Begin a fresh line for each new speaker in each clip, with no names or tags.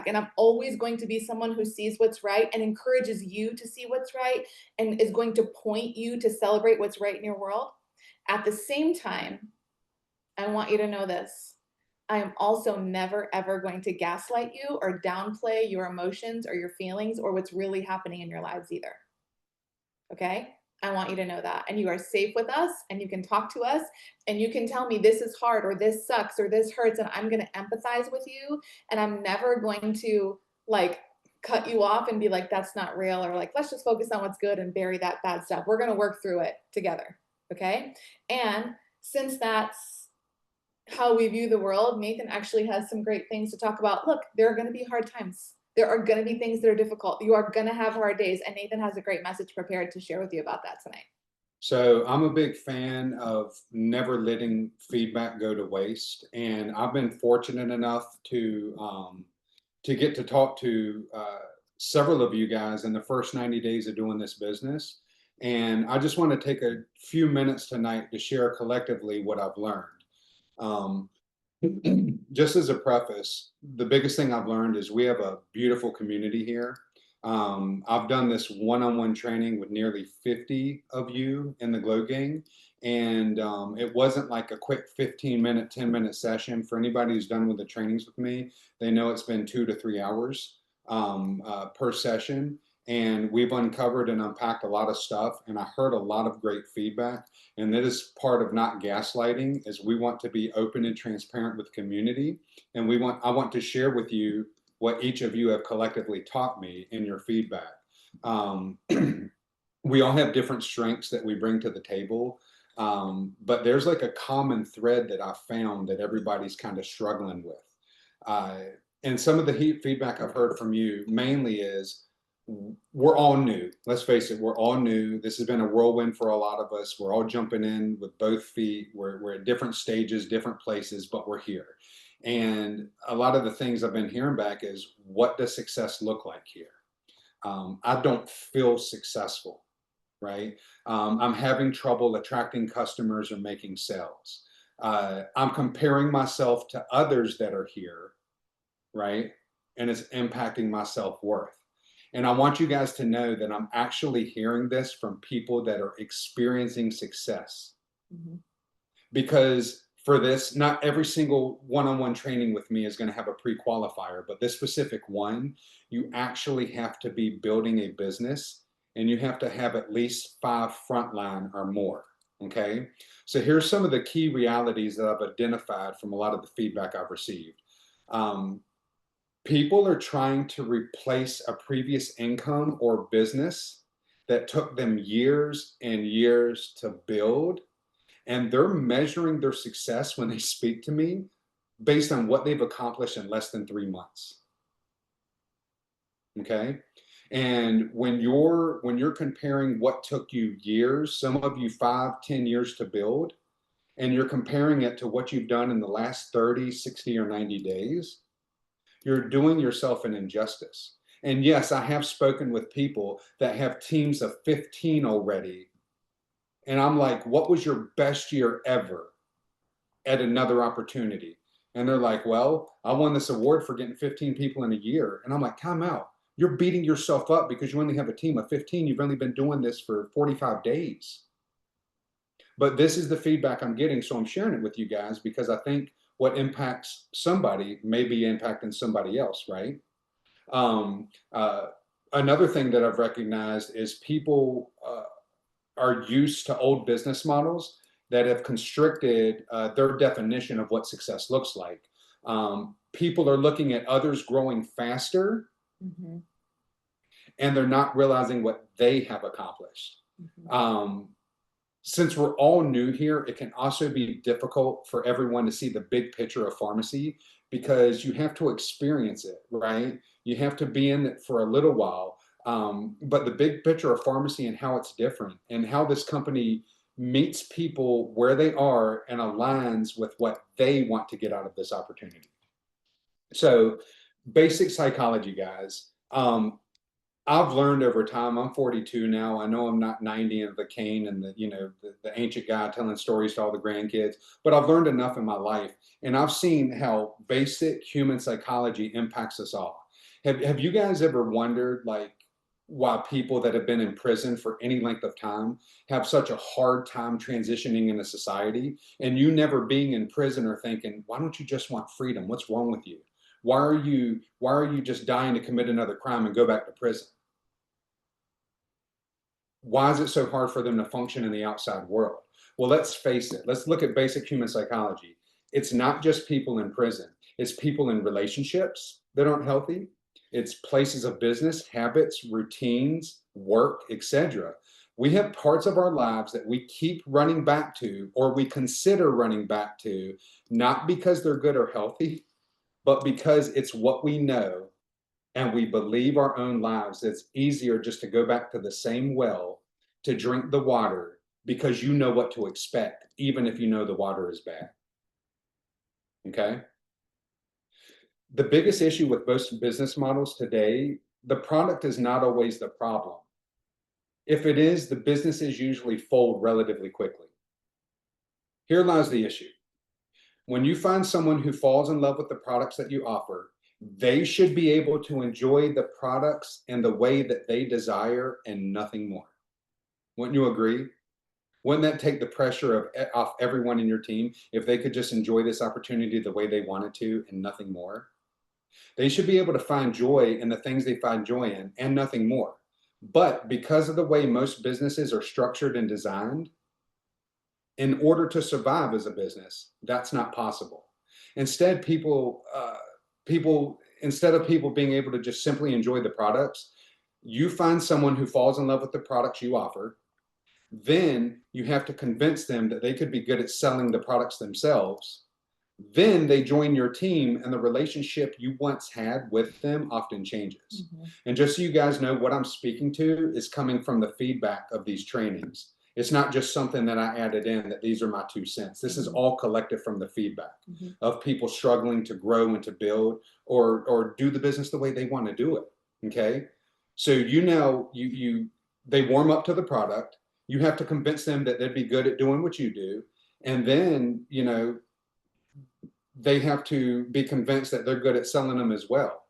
And I'm always going to be someone who sees what's right and encourages you to see what's right and is going to point you to celebrate what's right in your world. At the same time, I want you to know this. I am also never, ever going to gaslight you or downplay your emotions or your feelings or what's really happening in your lives either. Okay? I want you to know that. And you are safe with us and you can talk to us and you can tell me this is hard or this sucks or this hurts and I'm going to empathize with you and I'm never going to like cut you off and be like that's not real or like let's just focus on what's good and bury that bad stuff. We're going to work through it together. Okay? And since that's how we view the world, Nathan actually has some great things to talk about. Look, there are going to be hard times. There are going to be things that are difficult. You are going to have hard days. And Nathan has a great message prepared to share with you about that tonight.
So I'm a big fan of never letting feedback go to waste. And I've been fortunate enough to get to talk to several of you guys in the first 90 days of doing this business. And I just want to take a few minutes tonight to share collectively what I've learned. Um, just as a preface, the biggest thing I've learned is we have a beautiful community here. I've done this one-on-one training with nearly 50 of you in the Glow Gang. And it wasn't like a quick 15-minute, 10-minute session. For anybody who's done with the trainings with me, they know it's been 2 to 3 hours per session. And we've uncovered and unpacked a lot of stuff. And I heard a lot of great feedback. And that is part of not gaslighting, is we want to be open and transparent with community. And I want to share with you what each of you have collectively taught me in your feedback. We all have different strengths that we bring to the table. But there's like a common thread that I found that everybody's kind of struggling with. And some of the feedback I've heard from you mainly is, we're all new. Let's face it, we're all new. This has been a whirlwind for a lot of us. We're all jumping in with both feet. We're at different stages, different places, but we're here. And a lot of the things I've been hearing back is, what does success look like here? I don't feel successful, right? I'm having trouble attracting customers or making sales. I'm comparing myself to others that are here, right? And it's impacting my self-worth. And I want you guys to know that I'm actually hearing this from people that are experiencing success. Mm-hmm. Because for this, not every single one-on-one training with me is going to have a pre-qualifier, but this specific one, you actually have to be building a business and you have to have at least 5 frontline or more. Okay. So here's some of the key realities that I've identified from a lot of the feedback I've received. People are trying to replace a previous income or business that took them years and years to build. And they're measuring their success when they speak to me based on what they've accomplished in less than 3 months. Okay. And when you're comparing what took you years, some of you 5, 10 years to build, and you're comparing it to what you've done in the last 30, 60, or 90 days, you're doing yourself an injustice. And yes, I have spoken with people that have teams of 15 already. And I'm like, what was your best year ever at another opportunity? And they're like, well, I won this award for getting 15 people in a year. And I'm like, time out. You're beating yourself up because you only have a team of 15. You've only been doing this for 45 days. But this is the feedback I'm getting. So I'm sharing it with you guys because I think what impacts somebody may be impacting somebody else, right? Another thing that I've recognized is people are used to old business models that have constricted their definition of what success looks like. People are looking at others growing faster, mm-hmm. and they're not realizing what they have accomplished. Mm-hmm. Since we're all new here, it can also be difficult for everyone to see the big picture of pharmacy because you have to experience it, right? You have to be in it for a little while. But the big picture of pharmacy and how it's different and how this company meets people where they are and aligns with what they want to get out of this opportunity. So basic psychology, guys. I've learned over time, I'm 42 now. I know I'm not 90 and the cane and the ancient guy telling stories to all the grandkids, but I've learned enough in my life. And I've seen how basic human psychology impacts us all. Have you guys ever wondered, like, why people that have been in prison for any length of time have such a hard time transitioning into society? And you never being in prison or thinking, why don't you just want freedom? What's wrong with you? Why are you just dying to commit another crime and go back to prison? Why is it so hard for them to function in the outside world? Well, let's face it. Let's look at basic human psychology. It's not just people in prison. It's people in relationships that aren't healthy. It's places of business, habits, routines, work, etc. We have parts of our lives that we keep running back to, or we consider running back to, not because they're good or healthy, but because it's what we know, and we believe our own lives. It's easier just to go back to the same well to drink the water because you know what to expect, even if you know the water is bad. Okay? The biggest issue with most business models today, the product is not always the problem. If it is, the businesses usually fold relatively quickly. Here lies the issue. When you find someone who falls in love with the products that you offer, they should be able to enjoy the products in the way that they desire and nothing more. Wouldn't you agree? Wouldn't that take the pressure off everyone in your team if they could just enjoy this opportunity the way they wanted to and nothing more? They should be able to find joy in the things they find joy in and nothing more. But because of the way most businesses are structured and designed, in order to survive as a business, that's not possible. Instead, instead of people being able to just simply enjoy the products, you find someone who falls in love with the products you offer. Then you have to convince them that they could be good at selling the products themselves. Then they join your team, and the relationship you once had with them often changes. Mm-hmm. And just so you guys know, what I'm speaking to is coming from the feedback of these trainings. It's not just something that I added in, that these are my 2 cents. This is all collected from the feedback of people struggling to grow and to build or do the business the way they want to do it. Okay. So they warm up to the product. You have to convince them that they'd be good at doing what you do. And then, they have to be convinced that they're good at selling them as well.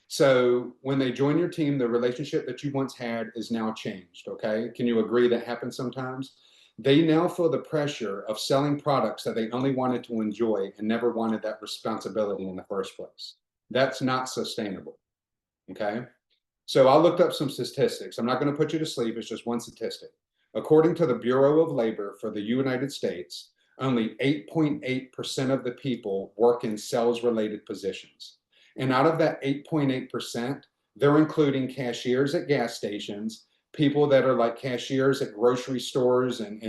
So when they join your team, the relationship that you once had is now changed. Okay. Can you agree that happens sometimes? They now feel the pressure of selling products that they only wanted to enjoy and never wanted that responsibility in the first place. That's not sustainable. Okay. So I looked up some statistics. I'm not going to put you to sleep. It's just one statistic. According to the Bureau of Labor for the United States, only 8.8% of the people work in sales related positions. And out of that 8.8%, they're including cashiers at gas stations, people that are like cashiers at grocery stores and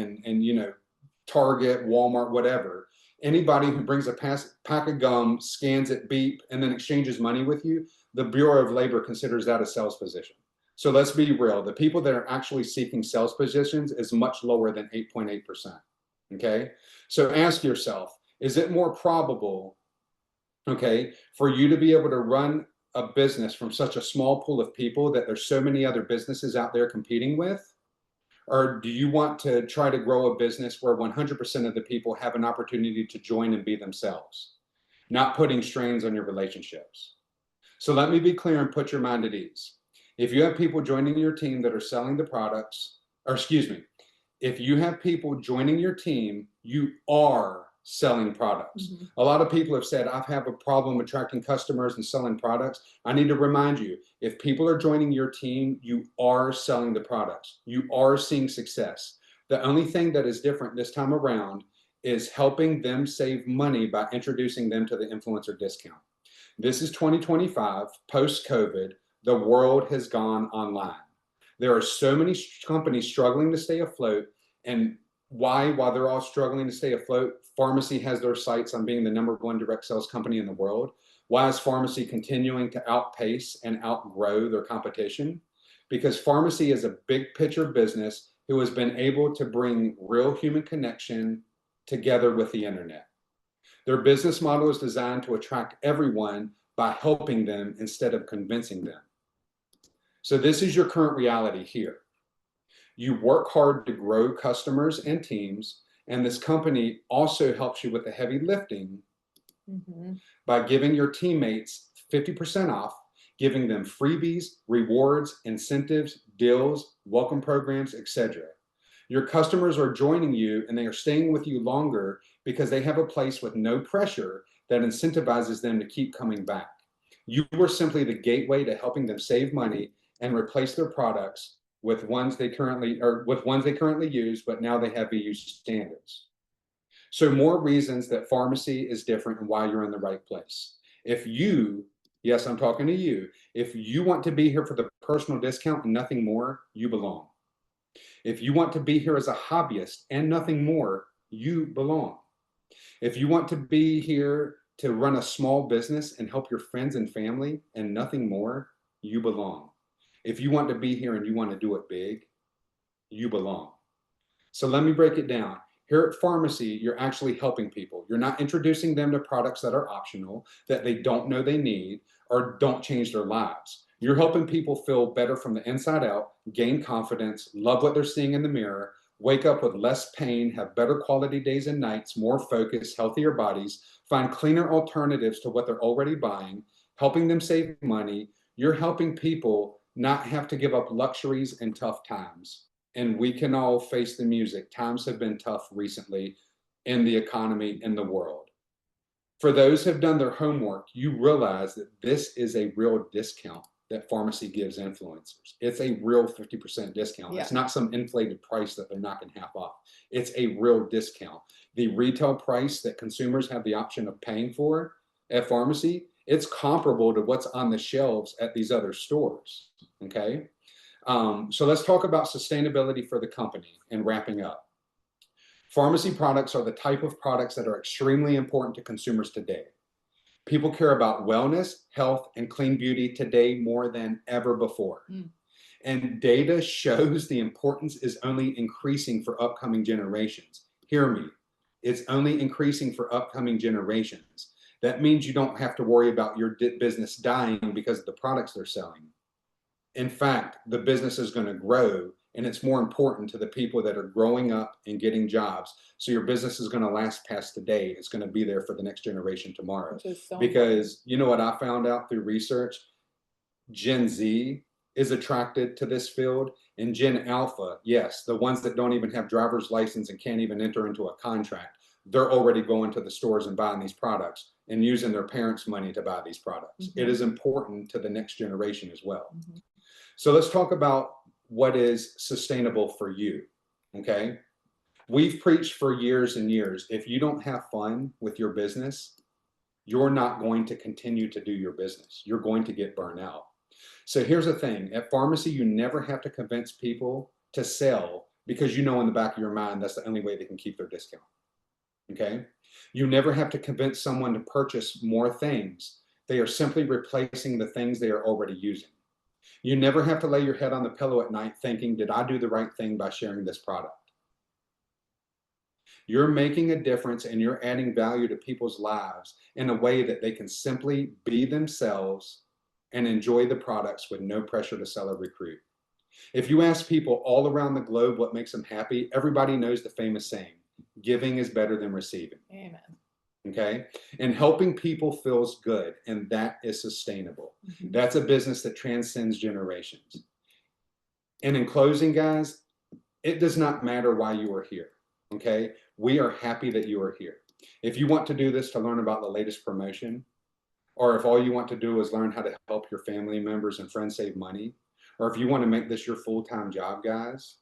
Target, Walmart, whatever. Anybody who brings a pack of gum, scans it, beep, and then exchanges money with you, the Bureau of Labor considers that a sales position. So let's be real. The people that are actually seeking sales positions is much lower than 8.8%. Okay. So ask yourself, is it more probable, okay, for you to be able to run a business from such a small pool of people that there's so many other businesses out there competing with? Or do you want to try to grow a business where 100% of the people have an opportunity to join and be themselves, not putting strains on your relationships? So let me be clear and put your mind at ease. If you have people joining your team that are selling the products, or excuse me, if you have people joining your team, you are selling products. Mm-hmm. A lot of people have said, I have a problem attracting customers and selling products. I need to remind you, if people are joining your team, you are selling the products. You are seeing success. The only thing that is different this time around is helping them save money by introducing them to the influencer discount. This is 2025, post-COVID. The world has gone online. There are so many companies struggling to stay afloat. And while they're all struggling to stay afloat, FARMASI has their sights on being the #1 direct sales company in the world. Why is FARMASI continuing to outpace and outgrow their competition? Because FARMASI is a big picture business who has been able to bring real human connection together with the internet. Their business model is designed to attract everyone by helping them instead of convincing them. So this is your current reality here. You work hard to grow customers and teams, and this company also helps you with the heavy lifting by giving your teammates 50% off, giving them freebies, rewards, incentives, deals, welcome programs, etc. Your customers are joining you and they are staying with you longer because they have a place with no pressure that incentivizes them to keep coming back. You were simply the gateway to helping them save money and replace their products with ones they currently use, but now they have EU standards. So more reasons that pharmacy is different and why you're in the right place. If you, yes, I'm talking to you, if you want to be here for the personal discount and nothing more, you belong. If you want to be here as a hobbyist and nothing more, you belong. If you want to be here to run a small business and help your friends and family and nothing more, you belong. If you want to be here and you want to do it big, you belong. So let me break it down. Here at FARMASI, you're actually helping people. You're not introducing them to products that are optional, that they don't know they need, or don't change their lives. You're helping people feel better from the inside out, gain confidence, love what they're seeing in the mirror, wake up with less pain, have better quality days and nights, more focus, healthier bodies, find cleaner alternatives to what they're already buying, helping them save money. You're helping people not have to give up luxuries in tough times. And we can all face the music. Times have been tough recently in the economy, in the world. For those who have done their homework, you realize that this is a real discount that FARMASI gives influencers. It's a real 50% discount.
Yeah.
It's not some inflated price that they're knocking half off. It's a real discount. The retail price that consumers have the option of paying for at FARMASI, it's comparable to what's on the shelves at these other stores, okay? So let's talk about sustainability for the company and wrapping up. Pharmacy products are the type of products that are extremely important to consumers today. People care about wellness, health, and clean beauty today more than ever before. And data shows the importance is only increasing for upcoming generations. Hear me, it's only increasing for upcoming generations. That means you don't have to worry about your business dying because of the products they're selling. In fact, the business is going to grow, and it's more important to the people that are growing up and getting jobs. So your business is going to last past today. It's going to be there for the next generation tomorrow.
Which is so
because you know what I found out through research? Gen Z is attracted to this field, and Gen Alpha, yes, the ones that don't even have driver's license and can't even enter into a contract, they're already going to the stores and buying these products and using their parents' money to buy these products. It is important to the next generation as well. So let's talk about what is sustainable for you, okay? We've preached for years and years, if you don't have fun with your business, you're not going to continue to do your business. You're going to get burned out. So here's the thing, at FARMASI, you never have to convince people to sell because you know in the back of your mind that's the only way they can keep their discount, okay? You never have to convince someone to purchase more things. They are simply replacing the things they are already using. You never have to lay your head on the pillow at night thinking, did I do the right thing by sharing this product? You're making a difference and you're adding value to people's lives in a way that they can simply be themselves and enjoy the products with no pressure to sell or recruit. If you ask people all around the globe what makes them happy, everybody knows the famous saying, giving is better than receiving.
Amen.
Okay, and helping people feels good, and that is sustainable. That's a business that transcends generations. And in closing, guys, it does not matter why you are here. Okay, we are happy that you are here. If you want to do this to learn about the latest promotion, or if all you want to do is learn how to help your family members and friends save money, or if you want to make this your full-time job, guys,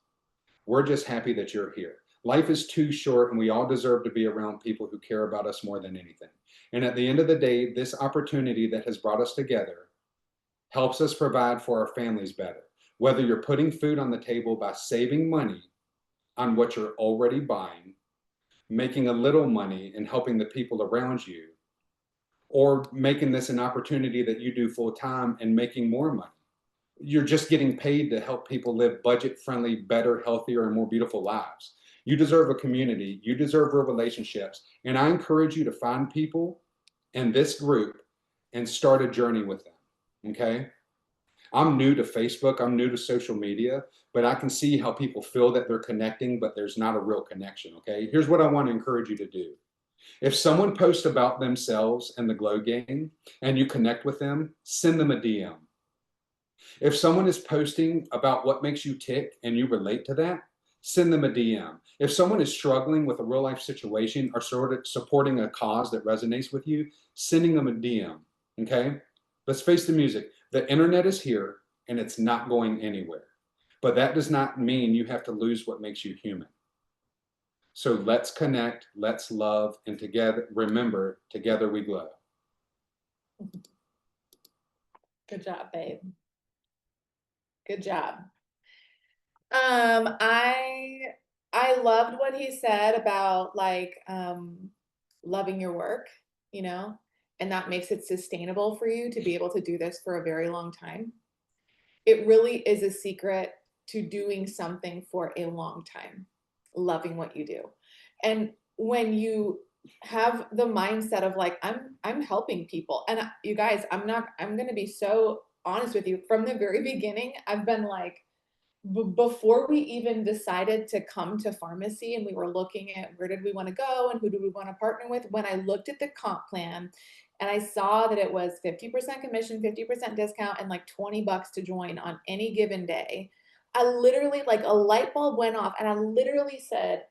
we're just happy that you're here. Life is too short and we all deserve to be around people who care about us more than anything. And at the end of the day, this opportunity that has brought us together helps us provide for our families better. Whether you're putting food on the table by saving money on what you're already buying, making a little money and helping the people around you, or making this an opportunity that you do full time and making more money. You're just getting paid to help people live budget-friendly, better, healthier, and more beautiful lives. You deserve a community. You deserve real relationships. And I encourage you to find people in this group and start a journey with them, okay? I'm new to Facebook. I'm new to social media, but I can see how people feel that they're connecting, but there's not a real connection, okay? Here's what I want to encourage you to do. If someone posts about themselves in the Glow Gang and you connect with them, send them a DM. If someone is posting about what makes you tick and you relate to that, send them a DM. If someone is struggling with a real life situation or sort of supporting a cause that resonates with you, sending them a DM. Okay? Let's face the music. The internet is here and it's not going anywhere. But that does not mean you have to lose what makes you human. So let's connect, let's love, and together, remember, together we glow.
Good job, babe. Good job. I loved what he said about like loving your work, you know, and that makes it sustainable for you to be able to do this for a very long time. It really is a secret to doing something for a long time, loving what you do. And when you have the mindset of like I'm helping people, and you guys, I'm going to be so honest with you, from the very beginning I've been like, before we even decided to come to FARMASI and we were looking at where did we want to go and who do we want to partner with, when I looked at the comp plan and I saw that it was 50% commission, 50% discount, and like $20 to join on any given day, I literally, like, a light bulb went off and I literally said,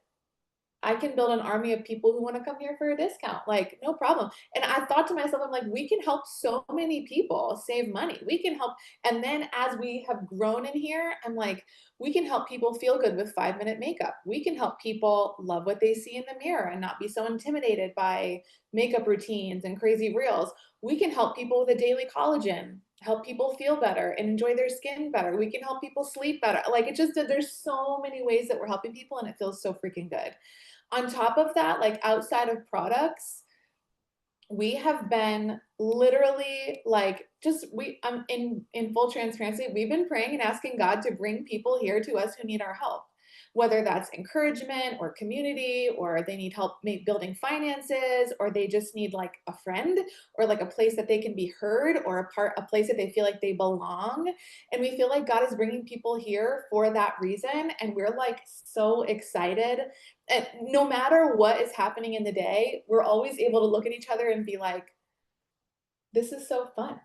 I can build an army of people who want to come here for a discount. Like, no problem. And I thought to myself, I'm like, we can help so many people save money. We can help. And then as we have grown in here, I'm like, we can help people feel good with 5-minute makeup. We can help people love what they see in the mirror and not be so intimidated by makeup routines and crazy reels. We can help people with a daily collagen, help people feel better and enjoy their skin better. We can help people sleep better. Like, it just, there's so many ways that we're helping people and it feels so freaking good. On top of that, like outside of products, we have been literally like, just we in full transparency, we've been praying and asking God to bring people here to us who need our help, whether that's encouragement or community, or they need help building finances, or they just need like a friend, or like a place that they can be heard, or a place that they feel like they belong. And we feel like God is bringing people here for that reason, and we're like so excited. And no matter what is happening in the day, we're always able to look at each other and be like, this is so fun.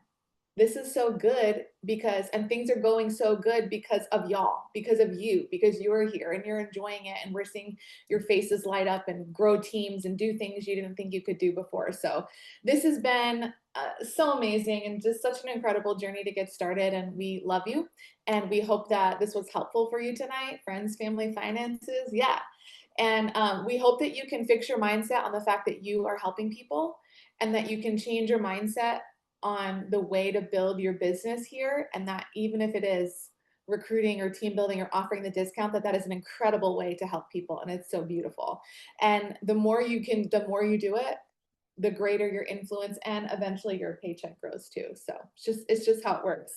This is so good because, and things are going so good because of y'all, because of you, because you're here and you're enjoying it. And we're seeing your faces light up and grow teams and do things you didn't think you could do before. So this has been so amazing and just such an incredible journey to get started. And we love you. And we hope that this was helpful for you tonight. Friends, family, finances. Yeah. And we hope that you can fix your mindset on the fact that you are helping people, and that you can change your mindset on the way to build your business here. And that even if it is recruiting or team building or offering the discount, that is an incredible way to help people. And it's so beautiful. And the more you do it, the greater your influence and eventually your paycheck grows too. So it's just how it works.